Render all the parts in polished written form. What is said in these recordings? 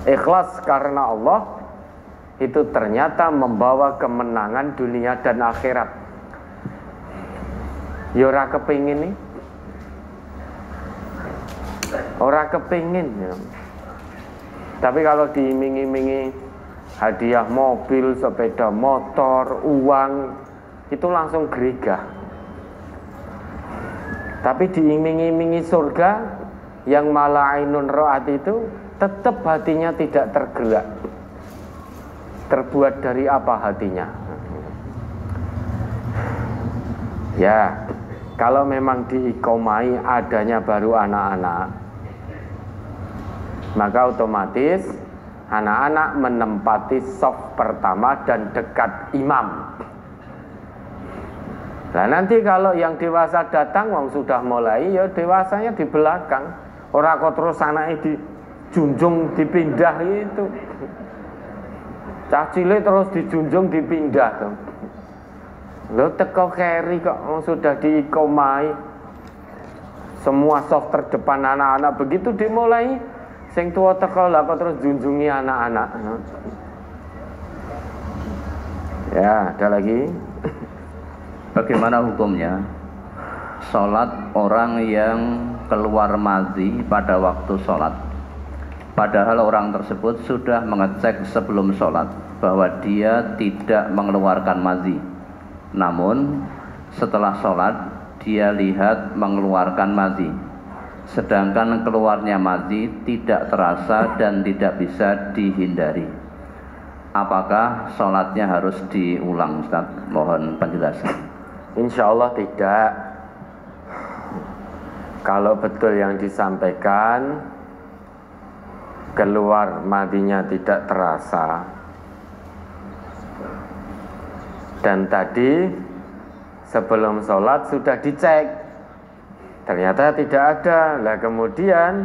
Ikhlas karena Allah itu ternyata membawa kemenangan dunia dan akhirat. Ya ora kepingin nih, ora kepingin ya. Tapi kalau diiming-imingi hadiah mobil, sepeda motor, uang, itu langsung gerigah. Tapi diiming-imingi surga yang malah ainun ra'at itu, tetap hatinya tidak tergerak. Terbuat dari apa hatinya? Ya, kalau memang diikomai adanya baru anak-anak, maka otomatis anak-anak menempati saf pertama dan dekat imam. Nah nanti kalau yang dewasa datang, wong sudah mulai, ya dewasanya di belakang. Orang kok terus anaknya dijunjung, dipindah itu. Cah cilik terus dijunjung, dipindah. Lo teko keri kok sudah diikomai. Semua soft terdepan anak-anak begitu dimulai. Sing tua teko lah kok terus junjungi anak-anak. Ya, ada lagi. Bagaimana hukumnya sholat orang yang keluar madhi pada waktu sholat, padahal orang tersebut sudah mengecek sebelum sholat bahwa dia tidak mengeluarkan madhi, namun setelah sholat dia lihat mengeluarkan madhi, sedangkan keluarnya madhi tidak terasa dan tidak bisa dihindari. Apakah sholatnya harus diulang, Ustaz? Mohon penjelasan. Insya Allah tidak. Kalau betul yang disampaikan keluar madinya tidak terasa, dan tadi sebelum sholat sudah dicek ternyata tidak ada, lah kemudian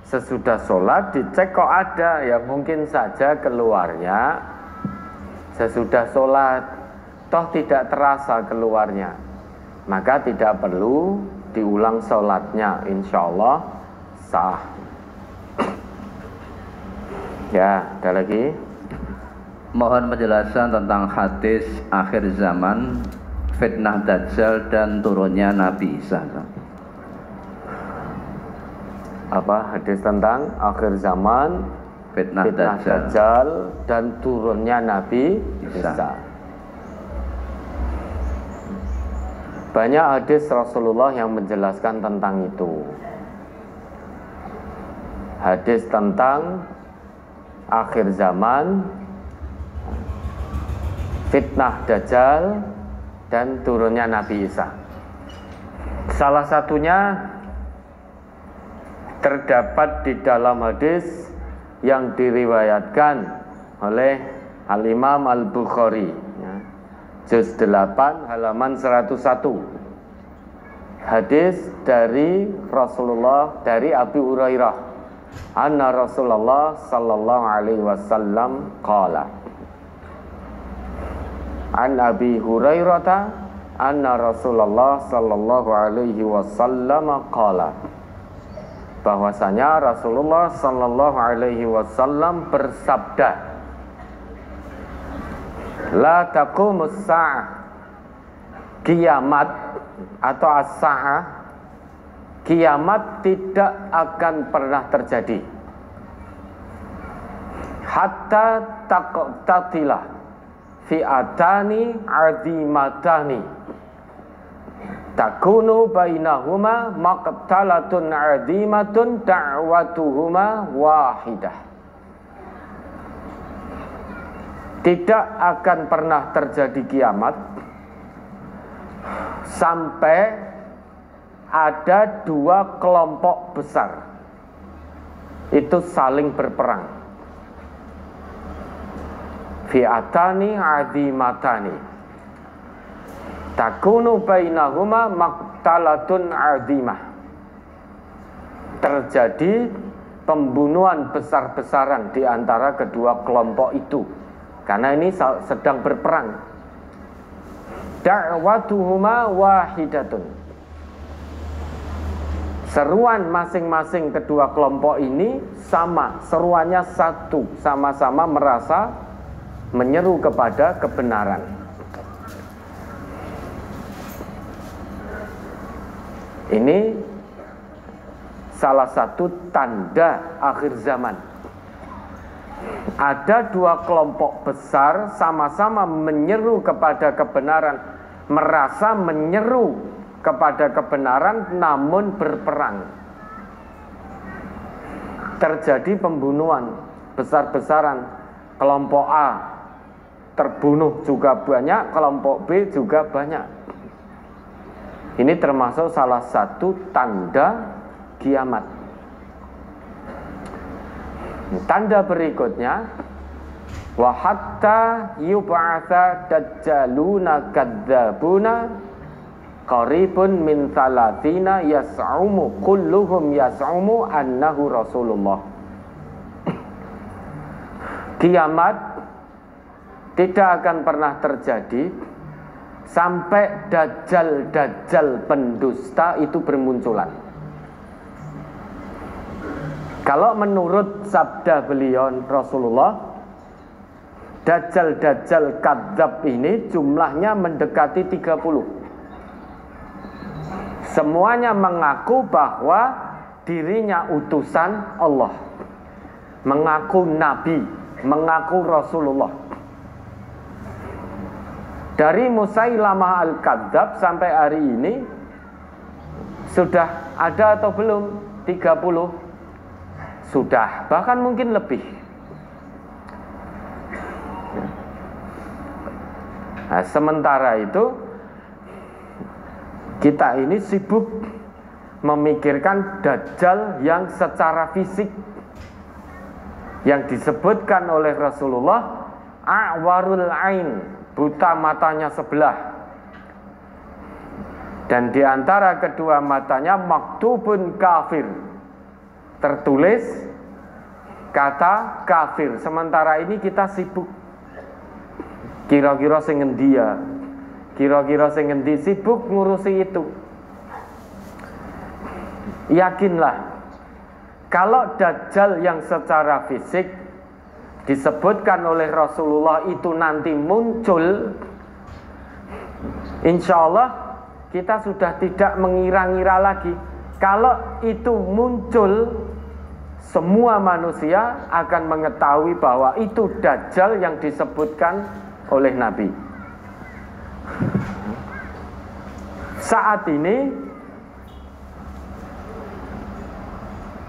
sesudah sholat dicek kok ada, ya mungkin saja keluarnya sesudah sholat, toh tidak terasa keluarnya, maka tidak perlu diulang sholatnya, insya Allah sah. Ya, ada lagi. Mohon penjelasan tentang hadis akhir zaman, fitnah Dajjal dan turunnya Nabi Isa. Apa hadis tentang akhir zaman, fitnah Dajjal dan turunnya Nabi Isa? Banyak hadis Rasulullah yang menjelaskan tentang itu. Hadis tentang akhir zaman, fitnah Dajjal dan turunnya Nabi Isa. Salah satunya terdapat di dalam hadis yang diriwayatkan oleh Al-Imam Al-Bukhari, juz 8 halaman 101. Hadis dari Rasulullah, dari Abu Hurairah, anna Rasulullah sallallahu alaihi wasallam qala. An Abi Hurairah anna Rasulullah sallallahu alaihi wasallam qala. Bahwasanya Rasulullah sallallahu alaihi wasallam bersabda, la taqumus sa'ah, kiamat atau as-sa'ah, kiamat tidak akan pernah terjadi hatta taqtatilah fi'atani azimatani takunu bainahuma maqtalatun azimatun da'watuhuma wahidah. Tidak akan pernah terjadi kiamat sampai ada dua kelompok besar itu saling berperang. Fi'atani azimatani takunu bainahuma maqtalatun azimah. Terjadi pembunuhan besar-besaran di antara kedua kelompok itu, karena ini sedang berperang. Da'watuhuma wahidatun, Seruan masing-masing kedua kelompok ini sama, seruannya satu, sama-sama merasa menyeru kepada kebenaran. Ini salah satu tanda akhir zaman. Ada dua kelompok besar sama-sama menyeru kepada kebenaran, merasa menyeru kepada kebenaran namun berperang. Terjadi pembunuhan besar-besaran. Kelompok A terbunuh juga banyak, kelompok B juga banyak. Ini termasuk salah satu tanda kiamat. Tanda berikutnya, wa hatta yub'atsa dajjaluna kadzabuna qaribun min salatina yas'umu kulluhum yas'umu annahu Rasulullah. Kiamat tidak akan pernah terjadi sampai dajjal-dajjal pendusta itu bermunculan. Kalau menurut sabda beliau Rasulullah, dajjal-dajjal kadzab ini jumlahnya mendekati 30. Semuanya mengaku bahwa dirinya utusan Allah, mengaku nabi, mengaku Rasulullah. Dari Musailamah al-Kadzab sampai hari ini sudah ada atau belum? 30. Sudah, bahkan mungkin lebih. Nah, sementara itu kita ini sibuk memikirkan dajjal yang secara fisik, yang disebutkan oleh Rasulullah a'warul ain, buta matanya sebelah, dan di antara kedua matanya maktubun kafir, tertulis kata kafir. Sementara ini kita sibuk kira-kira sing ngendi ya, kira-kira sing ngendi, sibuk ngurusi itu. Yakinlah, kalau dajjal yang secara fisik disebutkan oleh Rasulullah itu nanti muncul, insya Allah kita sudah tidak mengira-ngira lagi. Kalau itu muncul, semua manusia akan mengetahui bahwa itu dajjal yang disebutkan oleh Nabi. Saat ini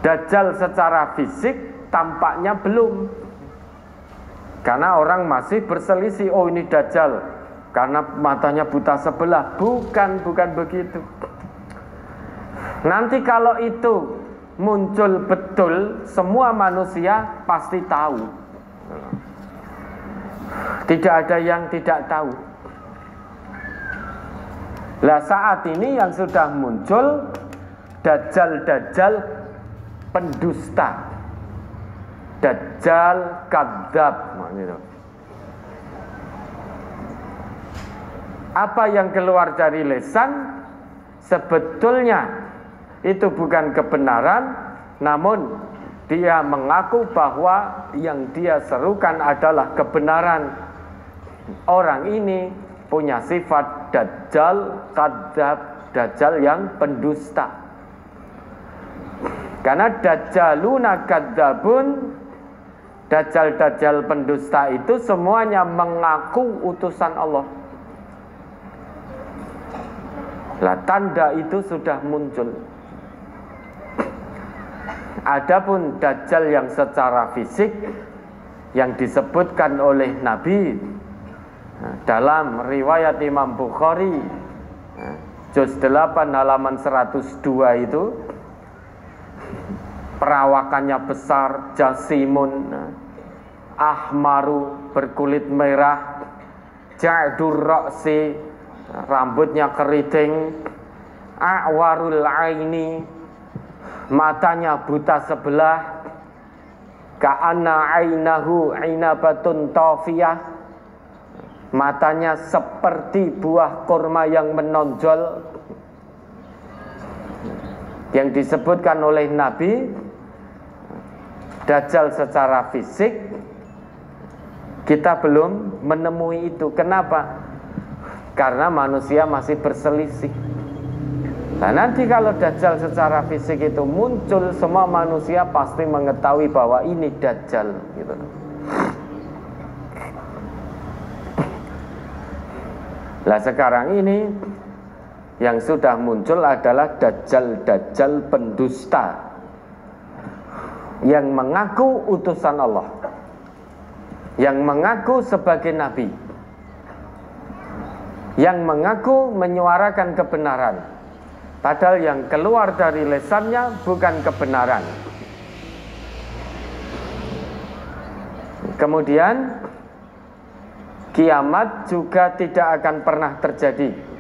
dajjal secara fisik tampaknya belum, karena orang masih berselisih, oh ini dajjal karena matanya buta sebelah. Bukan begitu. Nanti kalau itu muncul betul, semua manusia pasti tahu. Tidak ada yang tidak tahu. Lah saat ini yang sudah muncul dajjal-dajjal pendusta, dajjal kadzab. Apa yang keluar dari lisan sebetulnya itu bukan kebenaran, namun dia mengaku bahwa yang dia serukan adalah kebenaran. Orang ini punya sifat dajjal kadzab, dajjal yang pendusta. Karena dajjaluna kadzabun, dajjal-dajjal pendusta itu semuanya mengaku utusan Allah. Lah tanda itu sudah muncul. Adapun dajjal yang secara fisik yang disebutkan oleh Nabi dalam riwayat Imam Bukhari juz 8 halaman 102 itu, perawakannya besar, jasimun, ahmaru, berkulit merah, ja'dur ra'si, rambutnya keriting, a'warul aini, matanya buta sebelah, ka'anna ainahu ainabatun tafiyah, matanya seperti buah kurma yang menonjol. yang disebutkan oleh Nabi, Dajjal secara fisik, kita belum menemui itu. Kenapa? Karena manusia masih berselisih. Nah, nanti kalau Dajjal secara fisik itu muncul, semua manusia pasti mengetahui bahwa ini Dajjal gitu. Nah, sekarang ini yang sudah muncul adalah Dajjal-Dajjal pendusta yang mengaku utusan Allah, yang mengaku sebagai nabi, yang mengaku menyuarakan kebenaran, padahal yang keluar dari lisannya bukan kebenaran. Kemudian kiamat juga tidak akan pernah terjadi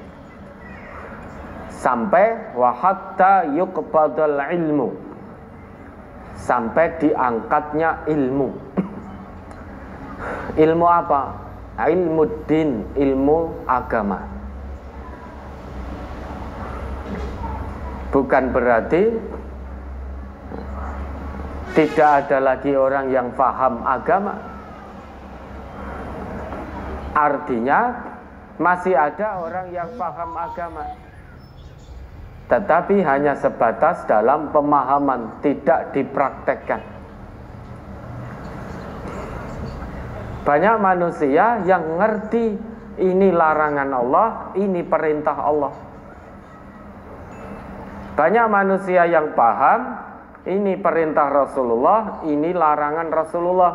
sampai wa hatta yuqbadul ilmu, sampai diangkatnya ilmu. Ilmu apa? Ilmu din, ilmu agama. Bukan berarti tidak ada lagi orang yang paham agama. Artinya masih ada orang yang paham agama, tetapi hanya sebatas dalam pemahaman, tidak dipraktekkan. Banyak manusia yang ngerti ini larangan Allah, ini perintah Allah. Banyak manusia yang paham ini perintah Rasulullah, ini larangan Rasulullah.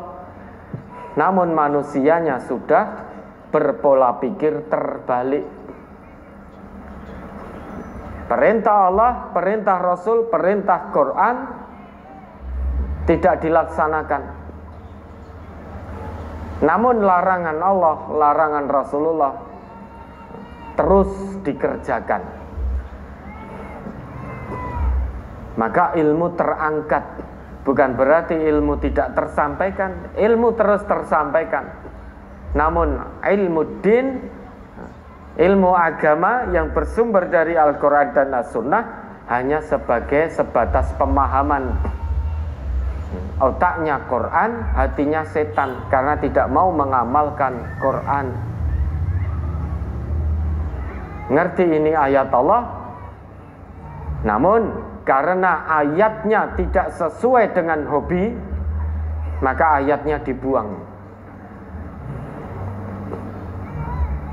Namun manusianya sudah berpola pikir terbalik. Perintah Allah, perintah Rasul, perintah Quran tidak dilaksanakan. Namun larangan Allah, larangan Rasulullah terus dikerjakan. Maka ilmu terangkat. Bukan berarti ilmu tidak tersampaikan, ilmu terus tersampaikan. Namun ilmu din, ilmu agama yang bersumber dari Al-Quran dan As-Sunnah hanya sebatas pemahaman. Otaknya Quran, hatinya setan, karena tidak mau mengamalkan Quran. Ngerti ini ayat Allah, namun karena ayatnya tidak sesuai dengan hobi, maka ayatnya dibuang.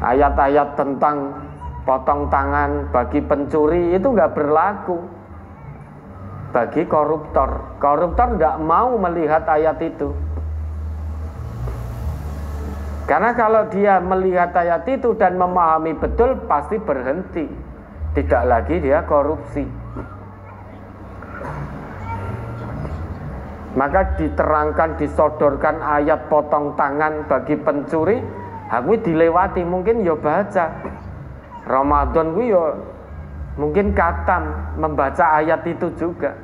Ayat-ayat tentang potong tangan bagi pencuri itu nggak berlaku bagi koruptor. Koruptor nggak mau melihat ayat itu, karena kalau dia melihat ayat itu dan memahami betul, pasti berhenti, tidak lagi dia korupsi. Maka diterangkan, disodorkan ayat potong tangan bagi pencuri, aku dilewati, mungkin yo baca Ramadan gue yo mungkin katam membaca ayat itu juga.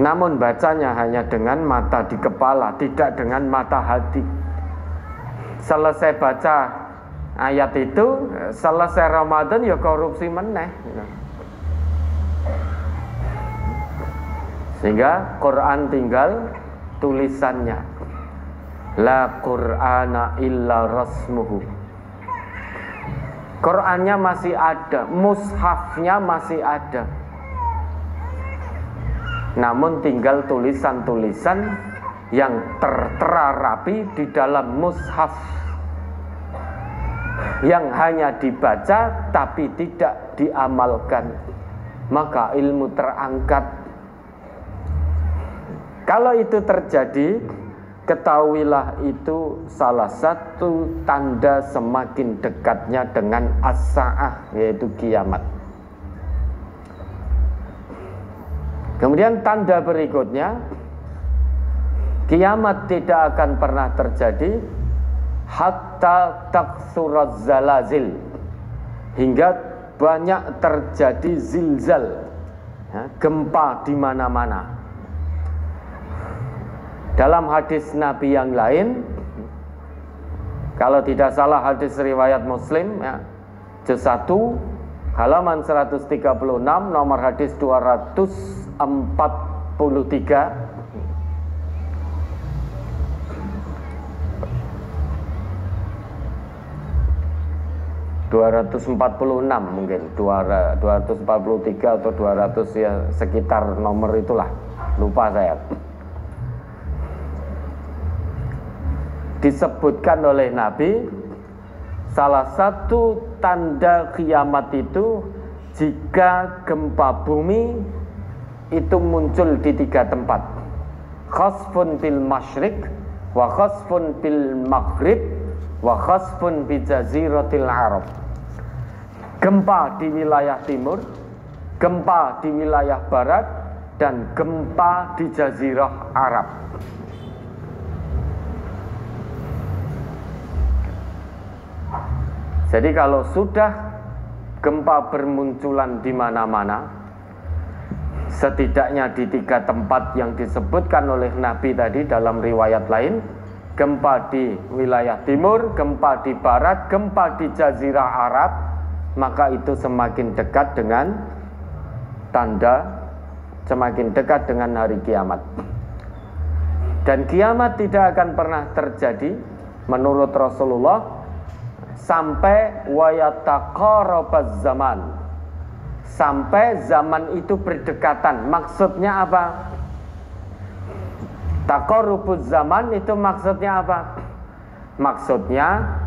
Namun bacanya hanya dengan mata di kepala, tidak dengan mata hati. Selesai baca ayat itu, selesai Ramadan ya korupsi meneh. Sehingga Quran tinggal tulisannya. La Qur'ana illa rasmuhu. Qurannya masih ada, mushafnya masih ada, namun tinggal tulisan-tulisan yang tertera rapi di dalam mushaf, yang hanya dibaca tapi tidak diamalkan. Maka ilmu terangkat. Kalau itu terjadi, ketahuilah itu salah satu tanda semakin dekatnya dengan as-sa'ah, yaitu kiamat. Kemudian tanda berikutnya, kiamat tidak akan pernah terjadi hatta taksuraz zalazil, hingga banyak terjadi zilzal, ya, gempa di mana-mana. Dalam hadis Nabi yang lain, kalau tidak salah hadis riwayat Muslim, ya, juz 1 halaman 136, nomor hadis 243. mungkin 243 atau 200, ya sekitar nomor itulah, lupa saya. Disebutkan oleh Nabi, salah satu tanda kiamat itu jika gempa bumi itu muncul di 3 tempat. Khasfun bil masyriq, wa khasfun bil maghrib, wa khasfun bi jaziratil Arab. Gempa di wilayah timur, gempa di wilayah barat, dan gempa di jazirah Arab. Jadi kalau sudah gempa bermunculan di mana-mana, setidaknya di 3 tempat yang disebutkan oleh Nabi tadi dalam riwayat lain, gempa di wilayah timur, gempa di barat, gempa di jazirah Arab, maka itu semakin dekat dengan tanda, semakin dekat dengan hari kiamat. Dan kiamat tidak akan pernah terjadi menurut Rasulullah sampai wayataqarabaz zaman, sampai zaman itu berdekatan. Maksudnya apa? Taqarrubuz zaman itu maksudnya apa? Maksudnya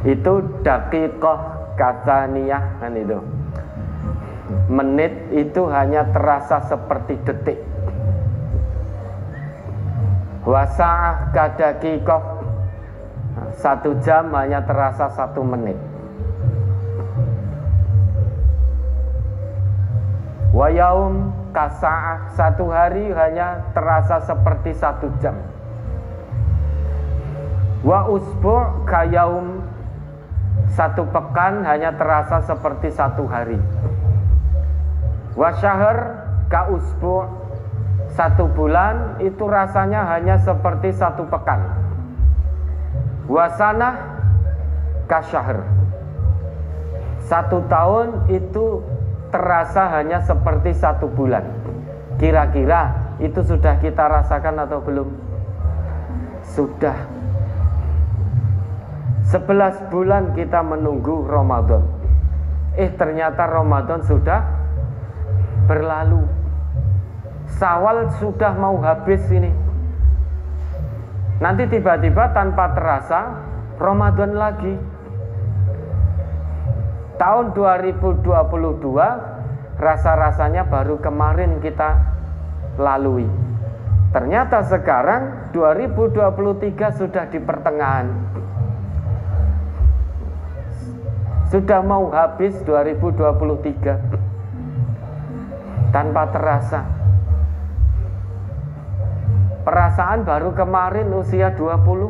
itu daqiqah katsaniyah, kan itu. Menit itu hanya terasa seperti detik. Wasa'ah kadaqiqah, 1 jam hanya terasa 1 menit. Wa yaum kasa'ah, 1 hari hanya terasa seperti 1 jam. Wa usbu' kayaum, 1 pekan hanya terasa seperti 1 hari. Wa syahr ka usbu', 1 bulan itu rasanya hanya seperti 1 pekan. Wa sanah ka syahr, 1 tahun itu terasa hanya seperti 1 bulan. Kira-kira itu sudah kita rasakan atau belum? Sudah. 11 bulan kita menunggu Ramadan. Ternyata Ramadan sudah berlalu. Syawal sudah mau habis ini. Nanti tiba-tiba tanpa terasa Ramadan lagi. Tahun 2022 rasa-rasanya baru kemarin kita lalui. Ternyata sekarang 2023 sudah di pertengahan. Sudah mau habis 2023 tanpa terasa. Perasaan baru kemarin usia 20.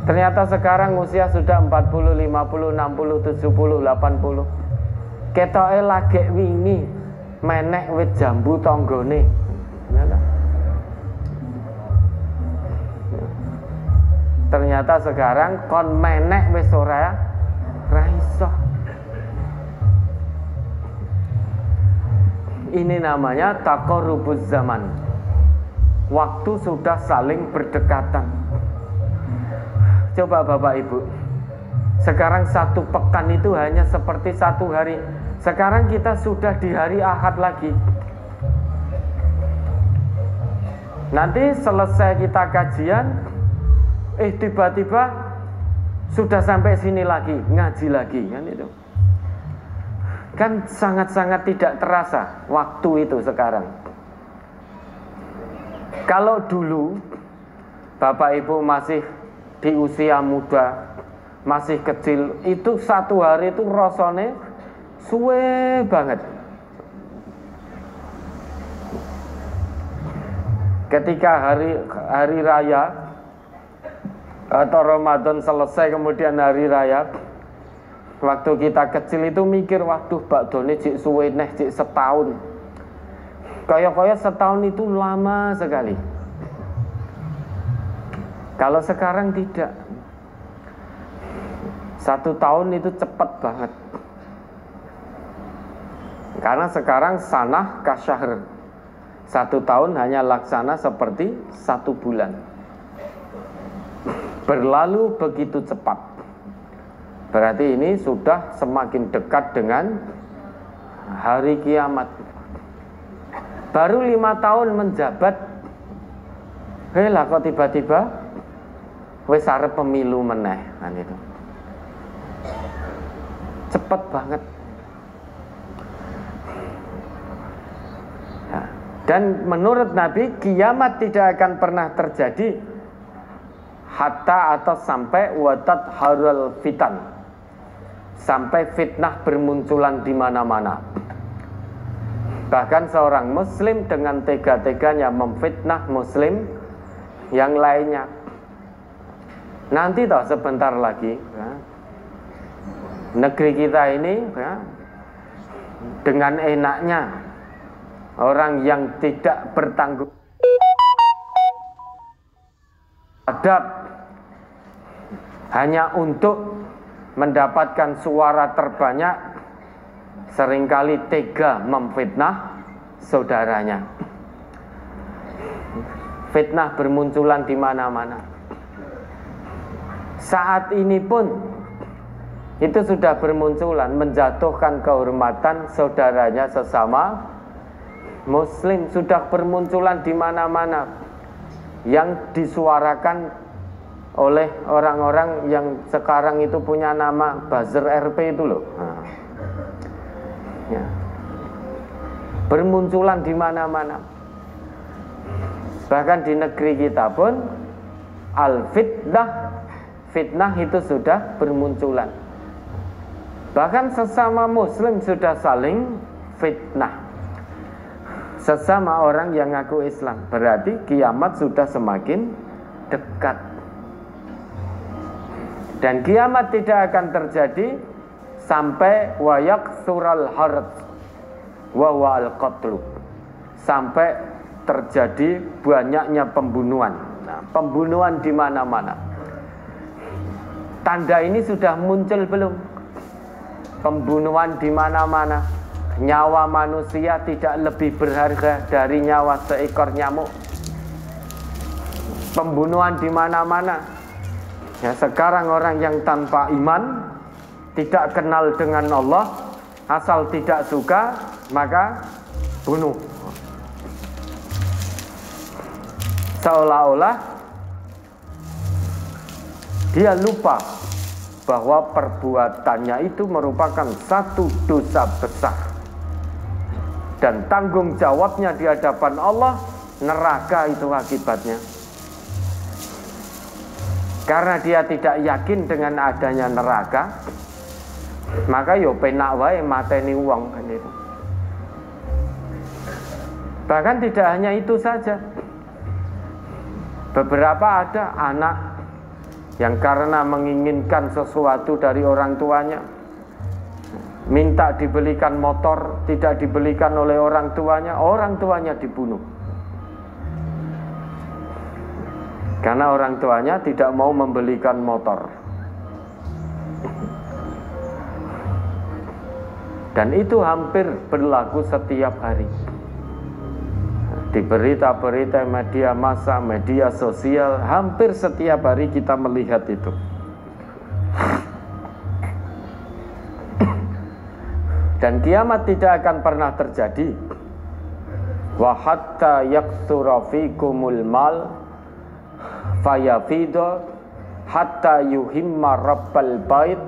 Ternyata sekarang usia sudah 40, 50, 60, 70, 80. Ketoke lagi wingi menek wit jambu tanggane. Ternyata sekarang kon menek wis ora iso. Ini namanya taqarrubuz zaman. Waktu sudah saling berdekatan. Coba Bapak Ibu, sekarang 1 pekan itu hanya seperti 1 hari. Sekarang kita sudah di hari Ahad lagi. Nanti selesai kita kajian, tiba-tiba sudah sampai sini lagi, ngaji lagi, kan itu. Kan sangat-sangat tidak terasa waktu itu sekarang. Kalau dulu Bapak Ibu masih di usia muda, masih kecil, itu 1 hari itu rasanya suwe banget. Ketika hari raya atau Ramadan selesai kemudian hari raya, waktu kita kecil itu mikir, waduh bakdone cik suwe neh, cik setahun. Kaya-kaya setahun itu lama sekali. Kalau sekarang tidak. 1 tahun itu cepat banget. Karena sekarang sanah kasyahr. 1 tahun hanya laksana seperti 1 bulan. Berlalu begitu cepat. Berarti ini sudah semakin dekat dengan hari kiamat. Baru 5 tahun menjabat, lah kok tiba-tiba wis arep pemilu meneh, kan itu. Cepet banget. Nah, dan menurut Nabi, kiamat tidak akan pernah terjadi hatta atau sampai watat harul fitan, sampai fitnah bermunculan di mana-mana. Bahkan seorang muslim dengan tega-teganya memfitnah muslim yang lainnya. Nanti toh sebentar lagi ya, negeri kita ini ya, dengan enaknya orang yang tidak bertanggung jawab hanya untuk mendapatkan suara terbanyak, seringkali tega memfitnah saudaranya. Fitnah bermunculan di mana-mana. Saat ini pun itu sudah bermunculan, menjatuhkan kehormatan saudaranya sesama muslim, sudah bermunculan di mana-mana, yang disuarakan oleh orang-orang yang sekarang itu punya nama buzzer RP itu loh. Nah, ya. Bermunculan di mana-mana. Bahkan di negeri kita pun fitnah itu sudah bermunculan. Bahkan sesama muslim sudah saling fitnah. Sesama orang yang ngaku Islam. Berarti kiamat sudah semakin dekat. Dan kiamat tidak akan terjadi sampai wayak sural harj wa wal qatlu, sampai terjadi banyaknya pembunuhan. Nah, pembunuhan di mana-mana. Tanda ini sudah muncul belum? Pembunuhan di mana-mana. Nyawa manusia tidak lebih berharga dari nyawa seekor nyamuk. Pembunuhan di mana-mana. Ya, sekarang orang yang tanpa iman, tidak kenal dengan Allah, asal tidak suka maka bunuh. Seolah-olah dia lupa bahwa perbuatannya itu merupakan satu dosa besar, dan tanggung jawabnya di hadapan Allah neraka itu akibatnya. Karena dia tidak yakin dengan adanya neraka, maka yo penak wae mateni wong kan itu. Bahkan tidak hanya itu saja. Beberapa ada anak yang karena menginginkan sesuatu dari orang tuanya, minta dibelikan motor, tidak dibelikan oleh orang tuanya dibunuh. Karena orang tuanya tidak mau membelikan motor. Dan itu hampir berlaku setiap hari. Di berita-berita media massa, media sosial, hampir setiap hari kita melihat itu. Dan kiamat tidak akan pernah terjadi. Wa hatta yaktsura fikumul mal fayafidu hatta yuhimma rabbal bait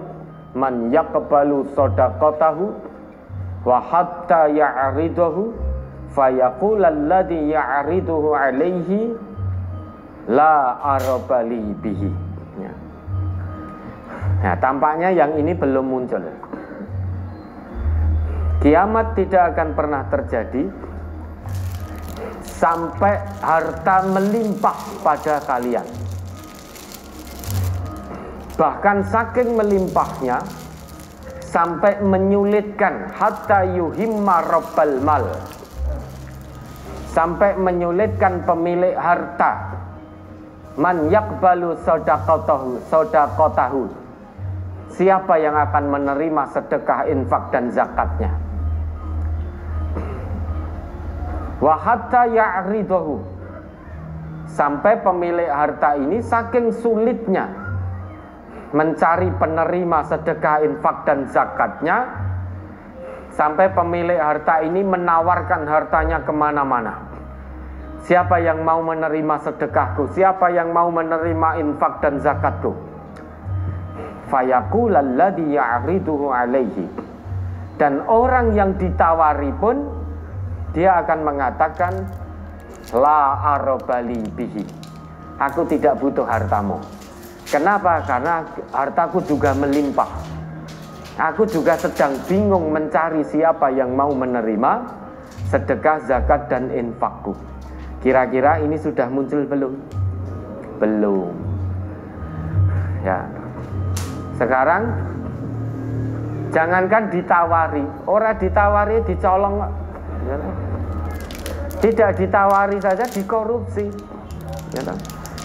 man yaqbalu shadaqatahu wa hatta ya'riduhu fayaqul alladhi ya'riduhu alaihi la arabali bihi. Ya. Nah, tampaknya yang ini belum muncul. Kiamat tidak akan pernah terjadi sampai harta melimpah pada kalian. Bahkan saking melimpahnya sampai menyulitkan hatta yuhimma rabbal mal, sampai menyulitkan pemilik harta man yakbalu shadaqatahu, siapa yang akan menerima sedekah, infak dan zakatnya. Wa hatta ya'ridahu, sampai pemilik harta ini saking sulitnya mencari penerima sedekah, infak dan zakatnya, sampai pemilik harta ini menawarkan hartanya kemana-mana. Siapa yang mau menerima sedekahku? Siapa yang mau menerima infak dan zakatku? Fayaqul alladhi ya'riduhu alaihi, dan orang yang ditawari pun dia akan mengatakan, la arobali bihi, aku tidak butuh hartamu. Kenapa? Karena hartaku juga melimpah. Aku juga sedang bingung mencari siapa yang mau menerima sedekah, zakat dan infakku. Kira-kira ini sudah muncul belum? Belum. Ya. Sekarang jangankan ditawari, orang ditawari dicolong, tidak ditawari saja dikorupsi,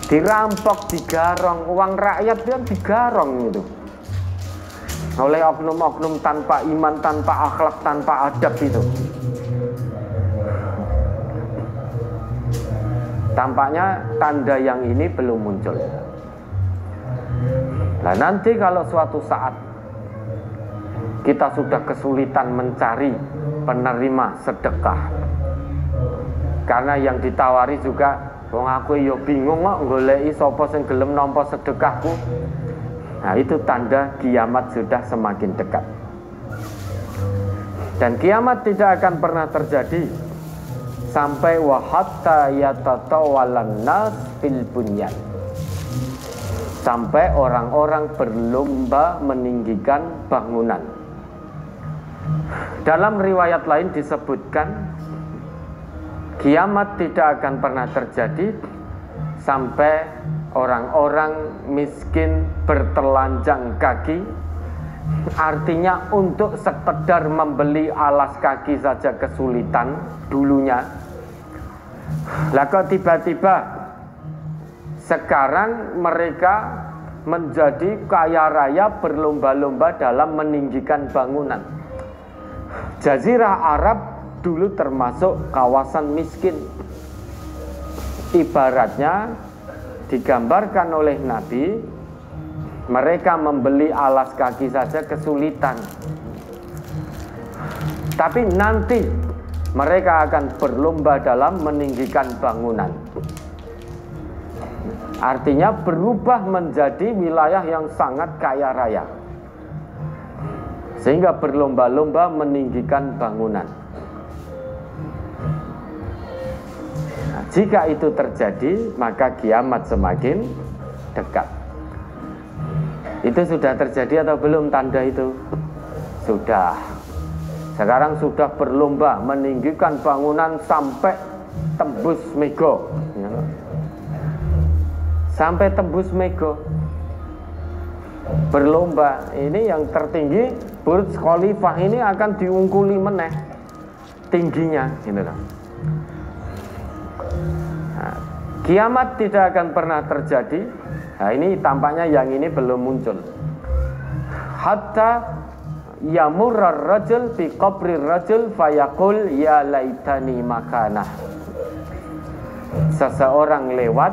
dirampok, digarong, uang rakyat dia digarong itu oleh oknum-oknum tanpa iman, tanpa akhlak, tanpa adab itu. Tampaknya tanda yang ini belum muncul. Nah, nanti kalau suatu saat kita sudah kesulitan mencari penerima sedekah, karena yang ditawari juga wong aku yo bingung kok goleki sapa sing gelem nampa sedekahku. Nah, itu tanda kiamat sudah semakin dekat. Dan kiamat tidak akan pernah terjadi sampai wa hatta yatatawalan nas fil bunyan, sampai orang-orang berlomba meninggikan bangunan. Dalam riwayat lain disebutkan kiamat tidak akan pernah terjadi sampai orang-orang miskin bertelanjang kaki. Artinya untuk sekedar membeli alas kaki saja kesulitan dulunya. Lah kok tiba-tiba sekarang mereka menjadi kaya raya, berlomba-lomba dalam meninggikan bangunan. Jazirah Arab dulu termasuk kawasan miskin. Ibaratnya digambarkan oleh Nabi, mereka membeli alas kaki saja kesulitan. Tapi nanti mereka akan berlomba dalam meninggikan bangunan. Artinya berubah menjadi wilayah yang sangat kaya raya, sehingga berlomba-lomba meninggikan bangunan. Nah, jika itu terjadi, maka kiamat semakin dekat. Itu sudah terjadi atau belum tanda itu? Sudah. Sekarang sudah berlomba meninggikan bangunan sampai tembus Mego, sampai tembus Mego. Berlomba, ini yang tertinggi Burj Khalifah ini akan diungkuli meneh tingginya, gitu loh. Nah, kiamat tidak akan pernah terjadi. Nah, ini tampaknya yang ini belum muncul. Hatta yamurrar rajul fi qabrir rajul fayaqul ya laitani makanah. Seseorang lewat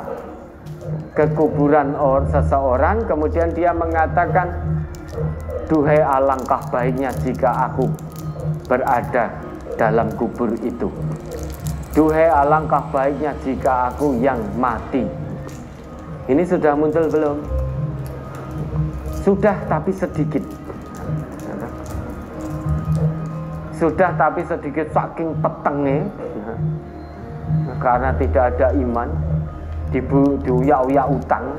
ke kuburan seseorang, kemudian dia mengatakan, duhai alangkah baiknya jika aku berada dalam kubur itu. Duhai alangkah baiknya jika aku yang mati. Ini sudah muncul belum? Sudah, tapi sedikit. Sudah, tapi sedikit, saking petengnya, karena tidak ada iman, diuyak-uyak utang.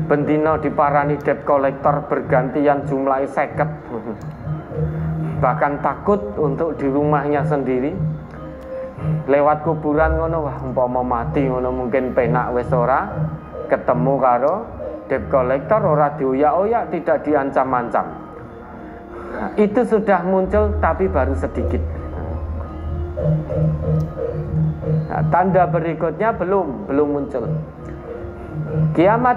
Bendino diparani debt collector bergantian jumlahnya 50. Bahkan takut untuk di rumahnya sendiri. Lewat kuburan ngono, wah umpama mati ngono mungkin penak wis ora ketemu karo debt collector, ora diuyak-uyak, tidak diancam-ancam. Nah, itu sudah muncul tapi baru sedikit. Nah, tanda berikutnya belum muncul. Kiamat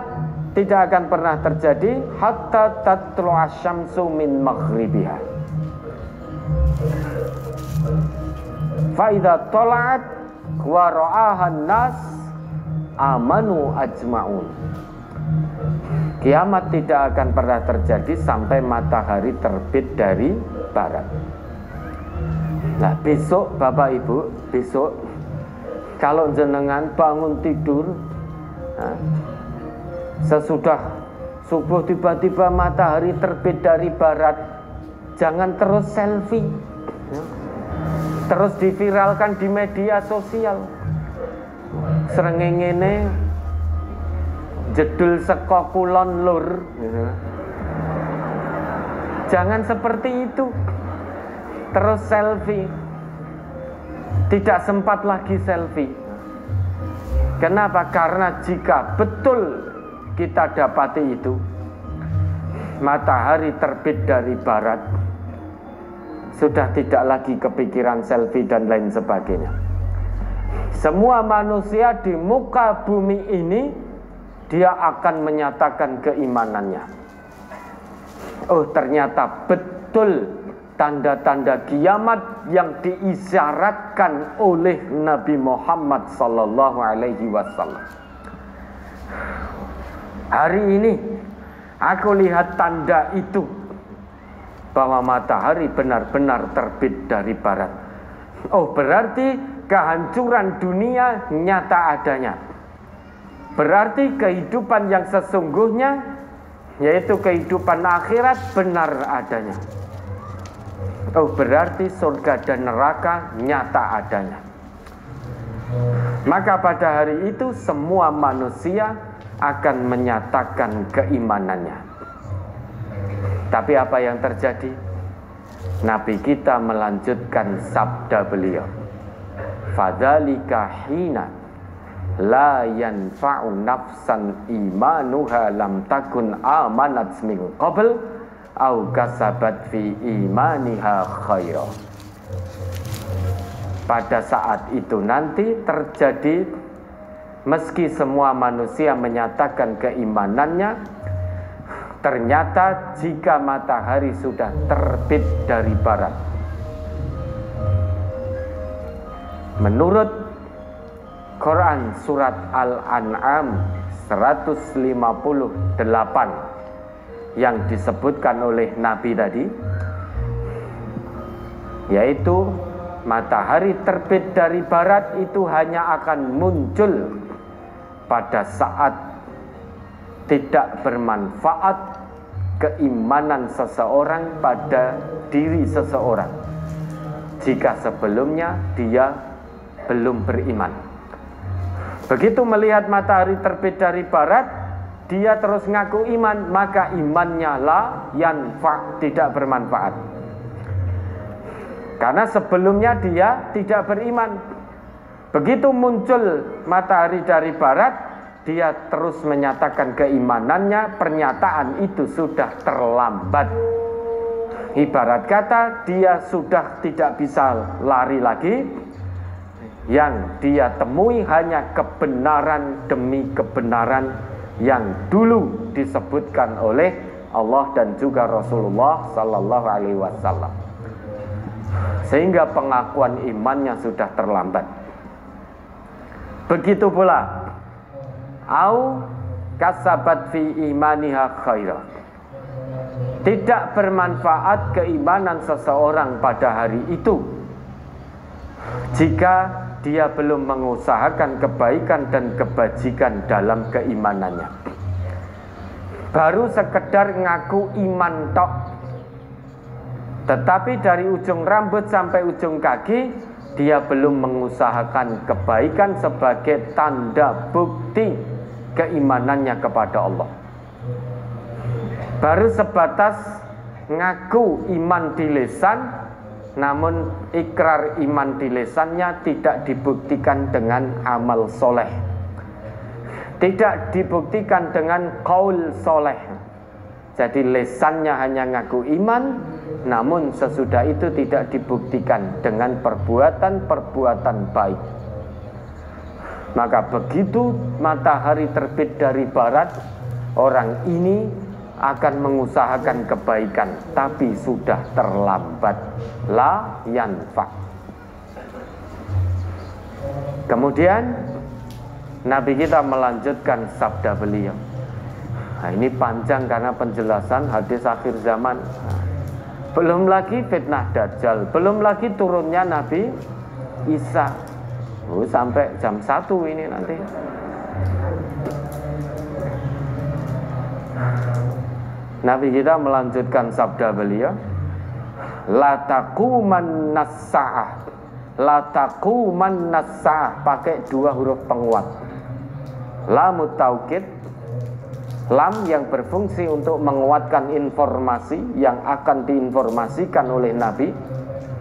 tidak akan pernah terjadi hatta tatlu'a syamsu min maghribiha. Fa idza tala'at wa ra'ahan nas amanu ajma'un. Kiamat tidak akan pernah terjadi sampai matahari terbit dari barat. Nah, besok Bapak Ibu, besok kalau jenengan bangun tidur, sesudah subuh tiba-tiba matahari terbit dari barat, jangan terus selfie, terus diviralkan di media sosial. Srengenge jedul seko kulon lur. Jangan seperti itu. Terus selfie. Tidak sempat lagi selfie. Kenapa? Karena jika betul kita dapati itu, matahari terbit dari barat, sudah tidak lagi kepikiran selfie dan lain sebagainya. Semua manusia di muka bumi ini, dia akan menyatakan keimanannya. Oh, ternyata betul tanda-tanda kiamat yang diisyaratkan oleh Nabi Muhammad sallallahu alaihi wasallam. Hari ini aku lihat tanda itu, bahwa matahari benar-benar terbit dari barat. Oh, berarti kehancuran dunia nyata adanya. Berarti kehidupan yang sesungguhnya, yaitu kehidupan akhirat, benar adanya. Oh, berarti surga dan neraka nyata adanya. Maka pada hari itu semua manusia akan menyatakan keimanannya. Tapi apa yang terjadi? Nabi kita melanjutkan sabda beliau, fadzalika hina la yanfa'u nafsan imanuha lam takun amanat min qabl au kasabat fi imaniha khaira. Pada saat itu nanti terjadi, meski semua manusia menyatakan keimanannya, ternyata jika matahari sudah terbit dari barat, menurut Quran surat Al-An'am 158 yang disebutkan oleh Nabi tadi, yaitu matahari terbit dari barat itu hanya akan muncul pada saat tidak bermanfaat keimanan seseorang pada diri seseorang, jika sebelumnya dia belum beriman. Begitu melihat matahari terbit dari barat, dia terus ngaku iman, maka imannya la yanfa, tidak bermanfaat. Karena sebelumnya dia tidak beriman. Begitu muncul matahari dari barat, dia terus menyatakan keimanannya, pernyataan itu sudah terlambat. Ibarat kata, dia sudah tidak bisa lari lagi. Yang dia temui hanya kebenaran demi kebenaran yang dulu disebutkan oleh Allah dan juga Rasulullah sallallahu alaihi wasallam. Sehingga pengakuan imannya sudah terlambat. Begitu pula au kasabat fi imaniha khaira. Tidak bermanfaat keimanan seseorang pada hari itu jika dia belum mengusahakan kebaikan dan kebajikan dalam keimanannya. Baru sekedar ngaku iman tok, tetapi dari ujung rambut sampai ujung kaki dia belum mengusahakan kebaikan sebagai tanda bukti keimanannya kepada Allah. Baru sebatas ngaku iman di lisan, namun ikrar iman di lisannya tidak dibuktikan dengan amal soleh, tidak dibuktikan dengan qaul soleh. Jadi lisannya hanya ngaku iman, namun sesudah itu tidak dibuktikan dengan perbuatan-perbuatan baik. Maka begitu matahari terbit dari barat, orang ini akan mengusahakan kebaikan tapi sudah terlambat, la yanfa. Kemudian Nabi kita melanjutkan sabda beliau. Nah, ini panjang karena penjelasan hadis akhir zaman. Belum lagi fitnah Dajjal, belum lagi turunnya Nabi Isa. Sampai jam 1 ini nanti. Nabi kita melanjutkan sabda beliau, la taquman nas-sa'ah. La taquman nas-sa'ah, pakai 2 huruf penguat. Lamut taukid, lam yang berfungsi untuk menguatkan informasi yang akan diinformasikan oleh Nabi.